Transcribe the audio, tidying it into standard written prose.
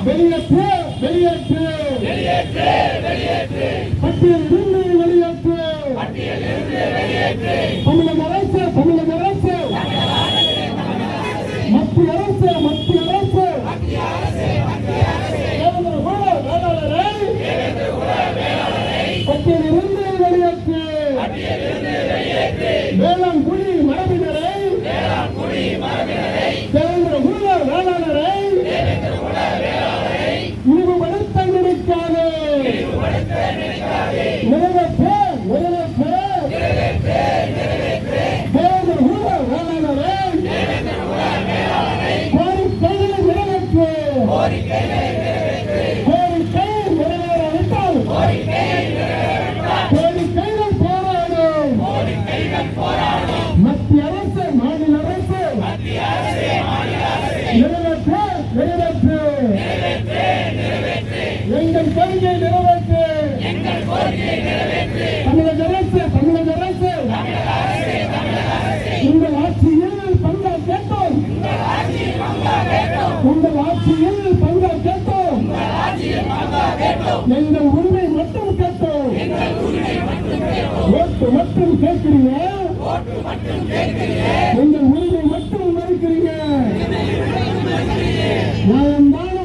வெளியேற்று வெளியேற்று வெளியேற்று வெளியேற்று பட்டியலிருந்து வெளியேற்று பட்டியலிருந்து வெளியேற்று தமிழக அரசு தமிழக அரசு மத்திய அரசு மத்திய அரசு மத்திய அரசு மத்திய அரசு தேவேந்திர குல வேளாளரை பட்டியலிருந்து வெளியேற்று பட்டியலிருந்து வெளியேற்று வேளாண்குடி மரபினரை தேவேந்திர குல வேளாளரை இழிவுபடுத்த நினைக்காதே நிறைவேற்று நிறைவேற்று தேவேந்திர குல வேளாளரை கோரிக்கைகளை நிறைவேற்று கோரிக்கை நிறைவேறாவிட்டால் கோரிக்கைகள் போராடும் மத்திய அரசு மாநில அரசு நிறைவேற்று நிறைவேற்று எங்கள் கோரிக்கை நிறைவேற்று தமிழக அரசு தமிழக அரசு உங்கள் ஆட்சியில் பங்கா கேட்டோம் உங்கள் ஆட்சியில் பங்கா கேட்டோம் எங்கள் உரிமை மட்டும் கேட்டோம் ஓட்டு மட்டும் கேட்கிறீங்க எங்கள் உரிமை மட்டும் மறுக்கிறீங்க நியாயம்தான்